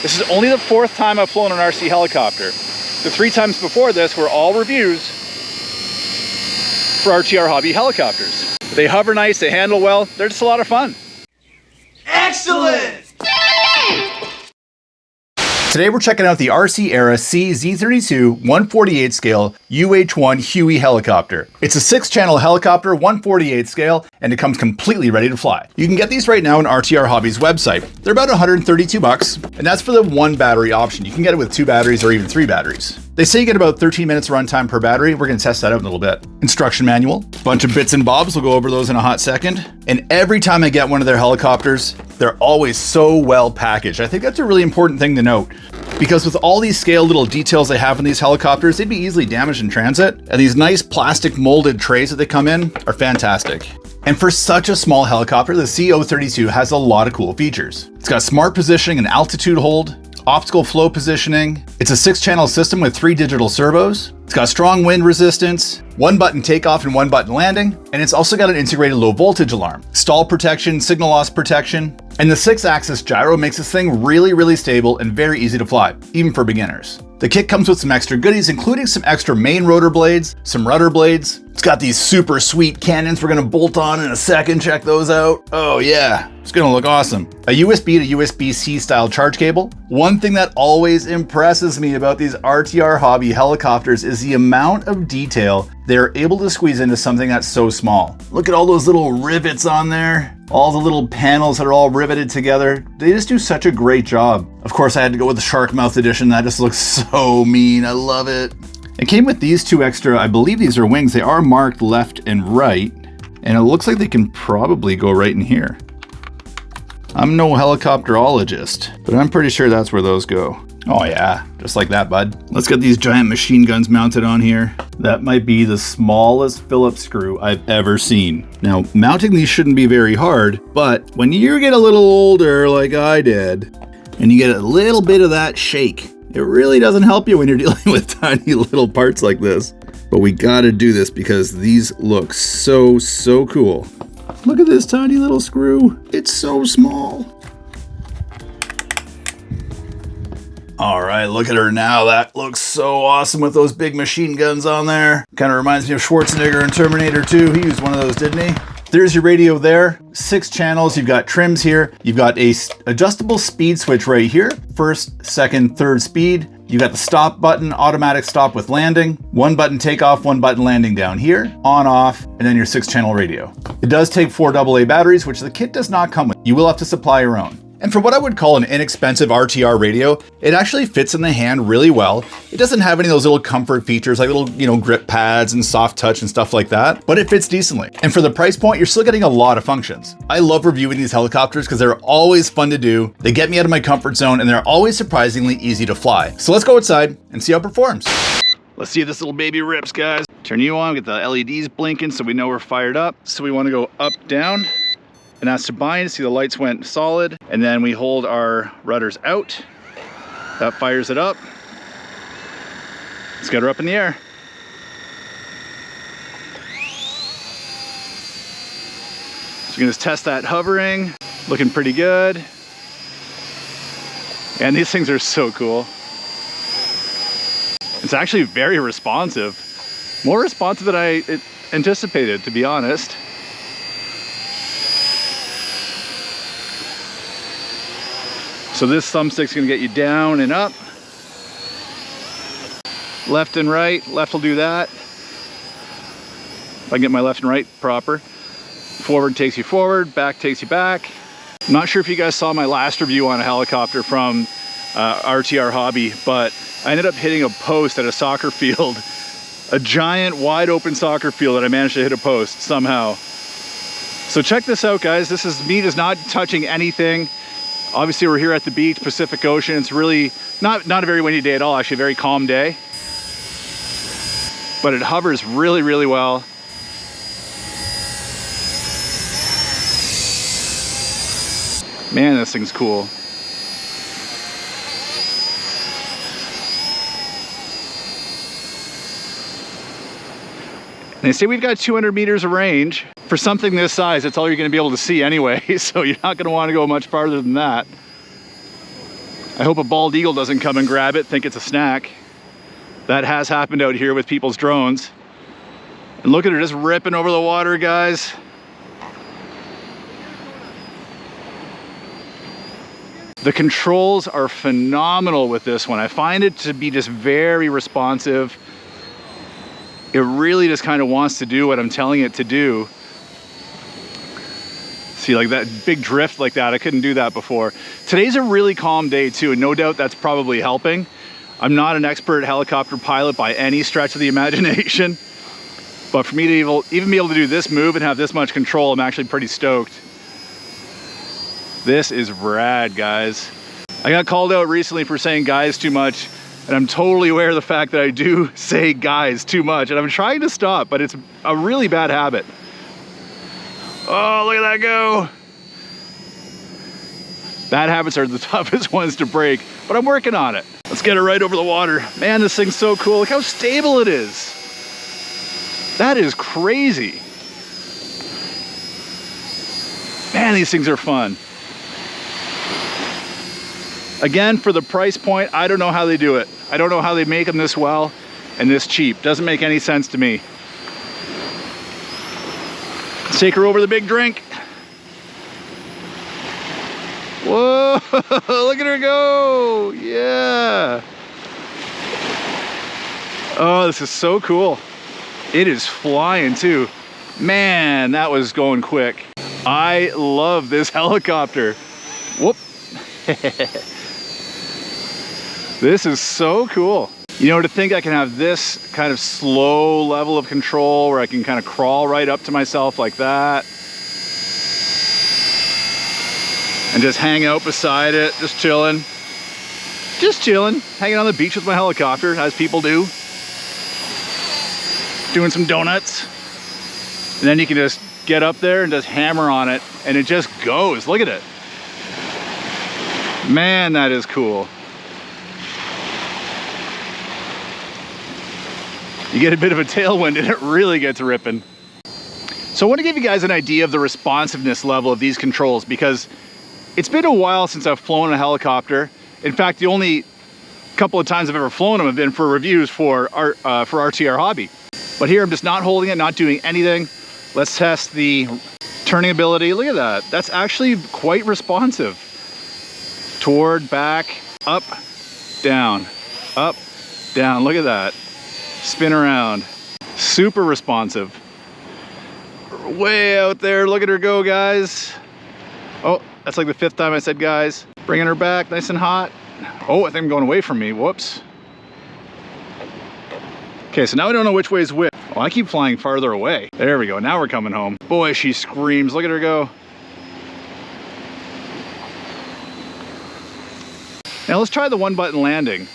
This is only the 4th time I've flown an RC helicopter. The 3 times before this were all reviews for RTR Hobby helicopters. They hover nice, they handle well, they're just a lot of fun. Excellent! Today we're checking out the RC Era CZ32 1/48 scale UH-1 Huey helicopter. It's a 6-channel helicopter, 1/48 scale, and it comes completely ready to fly. You can get these right now on RTR Hobby's website. They're about 132 bucks, and that's for the 1 battery option. You can get it with 2 batteries or even 3 batteries. They say you get about 13 minutes runtime per battery. We're gonna test that out in a little bit. Instruction manual, bunch of bits and bobs. We'll go over those in a hot second. And every time I get one of their helicopters, they're always so well packaged. I think that's a really important thing to note, because with all these scale little details they have in these helicopters, they'd be easily damaged in transit. And these nice plastic molded trays that they come in are fantastic. And for such a small helicopter, the CO32 has a lot of cool features. It's got smart positioning and altitude hold, optical flow positioning. It's a 6-channel system with 3 digital servos. It's got strong wind resistance, 1-button takeoff and 1-button landing, and it's also got an integrated low voltage alarm, stall protection, signal loss protection, and the 6-axis gyro makes this thing really, really stable and very easy to fly, even for beginners. The kit comes with some extra goodies, including some extra main rotor blades, some rudder blades. It's got these super sweet cannons we're gonna bolt on in a second. Check those out. Oh yeah, it's gonna look awesome. A USB to USB-C style charge cable. One thing that always impresses me about these RTR Hobby helicopters is the amount of detail they're able to squeeze into something that's so small. Look at all those little rivets on there. All the little panels that are all riveted together. They just do such a great job. Of course, I had to go with the shark mouth edition. That just looks so mean. I love it. It came with these 2 extra, I believe these are wings. They are marked left and right, and it looks like they can probably go right in here. I'm no helicopterologist, but I'm pretty sure that's where those go. Oh yeah, just like that, bud. Let's get these giant machine guns mounted on here. That might be the smallest Phillips screw I've ever seen. Now, mounting these shouldn't be very hard, but when you get a little older like I did, and you get a little bit of that shake, it really doesn't help you when you're dealing with tiny little parts like this. But we gotta do this because these look so, so cool. Look at this tiny little screw. It's so small. All right, look at her now. That looks so awesome with those big machine guns on there. Kind of reminds me of Schwarzenegger in Terminator 2. He used one of those, didn't he? There's your radio there. 6 channels. You've got trims here. You've got a adjustable speed switch right here. 1st, 2nd, 3rd speed. You got the stop button, automatic stop with landing, 1-button takeoff, 1-button landing down here, on, off, and then your 6-channel radio. It does take 4 AA batteries, which the kit does not come with. You will have to supply your own. And for what I would call an inexpensive RTR radio, it actually fits in the hand really well. It doesn't have any of those little comfort features like little, grip pads and soft touch and stuff like that, but it fits decently. And for the price point, you're still getting a lot of functions. I love reviewing these helicopters because they're always fun to do. They get me out of my comfort zone and they're always surprisingly easy to fly. So let's go outside and see how it performs. Let's see if this little baby rips, guys. Turn you on, get the LEDs blinking so we know we're fired up. So we want to go up, down. And that's to bind, see the lights went solid. And then we hold our rudders out. That fires it up. Let's get her up in the air. So we're gonna just test that hovering. Looking pretty good. And these things are so cool. It's actually very responsive. More responsive than I anticipated, to be honest. So this thumbstick's gonna get you down and up. Left and right, left will do that. If I can get my left and right proper. Forward takes you forward, back takes you back. I'm not sure if you guys saw my last review on a helicopter from RTR Hobby, but I ended up hitting a post at a soccer field, a giant wide open soccer field, and I managed to hit a post somehow. So check this out, guys. This is me just not touching anything. Obviously we're here at the beach, Pacific Ocean. It's really not a very windy day at all, actually a very calm day. But it hovers really, really well. Man, this thing's cool. And they say we've got 200 meters of range. For something this size, that's all you're gonna be able to see anyway, so you're not gonna wanna go much farther than that. I hope a bald eagle doesn't come and grab it, think it's a snack. That has happened out here with people's drones. And look at her just ripping over the water, guys. The controls are phenomenal with this one. I find it to be just very responsive. It really just kind of wants to do what I'm telling it to do. See, like that big drift like that, I couldn't do that before. Today's a really calm day too, and no doubt that's probably helping. I'm not an expert helicopter pilot by any stretch of the imagination, but for me to even be able to do this move and have this much control, I'm actually pretty stoked. This is rad, guys. I got called out recently for saying guys too much, and I'm totally aware of the fact that I do say guys too much, and I'm trying to stop, but it's a really bad habit. Oh, look at that go. Bad habits are the toughest ones to break, but I'm working on it. Let's get it right over the water. Man, this thing's so cool. Look how stable it is. That is crazy. Man, these things are fun. Again, for the price point, I don't know how they do it. I don't know how they make them this well and this cheap. Doesn't make any sense to me. Let's take her over the big drink. Whoa, look at her go. Yeah. Oh, this is so cool. It is flying too. Man, that was going quick. I love this helicopter. Whoop. This is so cool. You know, to think I can have this kind of slow level of control where I can kind of crawl right up to myself like that and just hang out beside it, just chilling, hanging on the beach with my helicopter, as people do, doing some donuts. And then you can just get up there and just hammer on it, and it just goes. Look at it. Man, that is cool. You get a bit of a tailwind and it really gets ripping. So I want to give you guys an idea of the responsiveness level of these controls, because it's been a while since I've flown a helicopter. In fact, the only couple of times I've ever flown them have been for reviews for RTR Hobby. But here I'm just not holding it, not doing anything. Let's test the turning ability. Look at that. That's actually quite responsive. Toward, back, up, down, up, down. Look at that. Spin around. Super responsive. Way out there. Look at her go, guys. Oh, that's like the 5th time I said guys. Bringing her back nice and hot. Oh, I think I'm going away from me. Whoops. Okay, so now I don't know which way is which. Oh, I keep flying farther away. There we go. Now we're coming home. Boy, she screams. Look at her go. Now let's try the 1-button landing.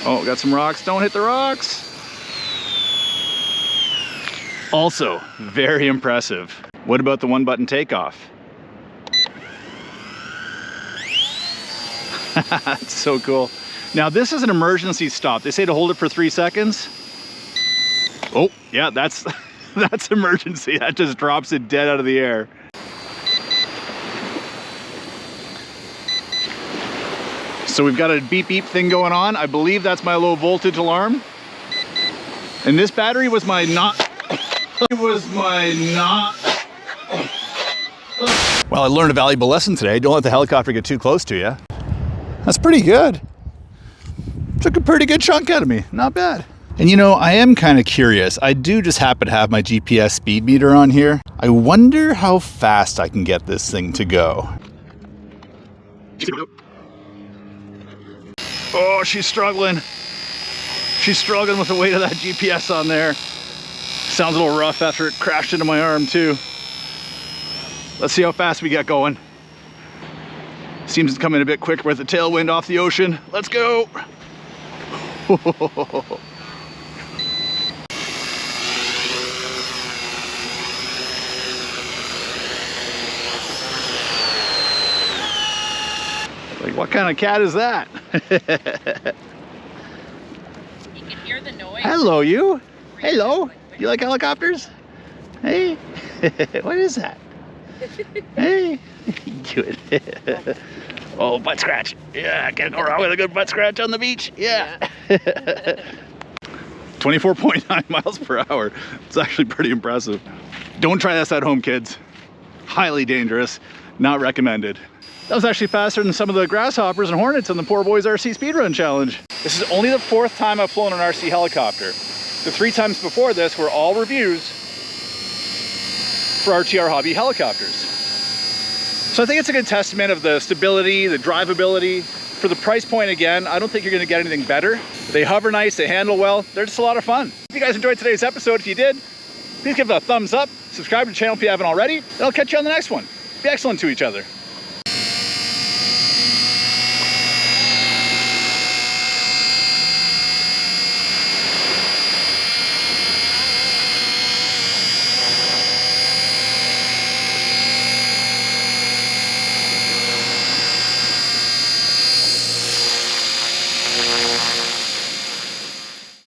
Oh, got some rocks. Don't hit the rocks. Also, very impressive. What about the 1-button takeoff? It's so cool. Now this is an emergency stop. They say to hold it for 3 seconds. Oh, yeah, that's emergency. That just drops it dead out of the air. So we've got a beep beep thing going on. I believe that's my low voltage alarm. And this battery was my Well, I learned a valuable lesson today. Don't let the helicopter get too close to you. That's pretty good. Took a pretty good chunk out of me. Not bad. And you know, I am kind of curious. I do just happen to have my GPS speed meter on here. I wonder how fast I can get this thing to go. Oh, she's struggling. She's struggling with the weight of that GPS on there. Sounds a little rough after it crashed into my arm too. Let's see how fast we get going. Seems to come in a bit quick with the tailwind off the ocean. Let's go. Like, what kind of cat is that? You can hear the noise. Hello, you. Hello. You like helicopters? Hey. What is that? Hey. Good. Oh, butt scratch. Yeah, can't go wrong with a good butt scratch on the beach. Yeah. 24.9 miles per hour. It's actually pretty impressive. Don't try this at home, kids. Highly dangerous, not recommended. That was actually faster than some of the grasshoppers and hornets in the Poor Boys RC Speedrun Challenge. This is only the 4th time I've flown an RC helicopter. The 3 times before this were all reviews for RTR Hobby helicopters. So I think it's a good testament of the stability, the drivability. For the price point, again, I don't think you're gonna get anything better. They hover nice, they handle well, they're just a lot of fun. If you guys enjoyed today's episode, if you did, please give it a thumbs up, subscribe to the channel if you haven't already, and I'll catch you on the next one. Be excellent to each other.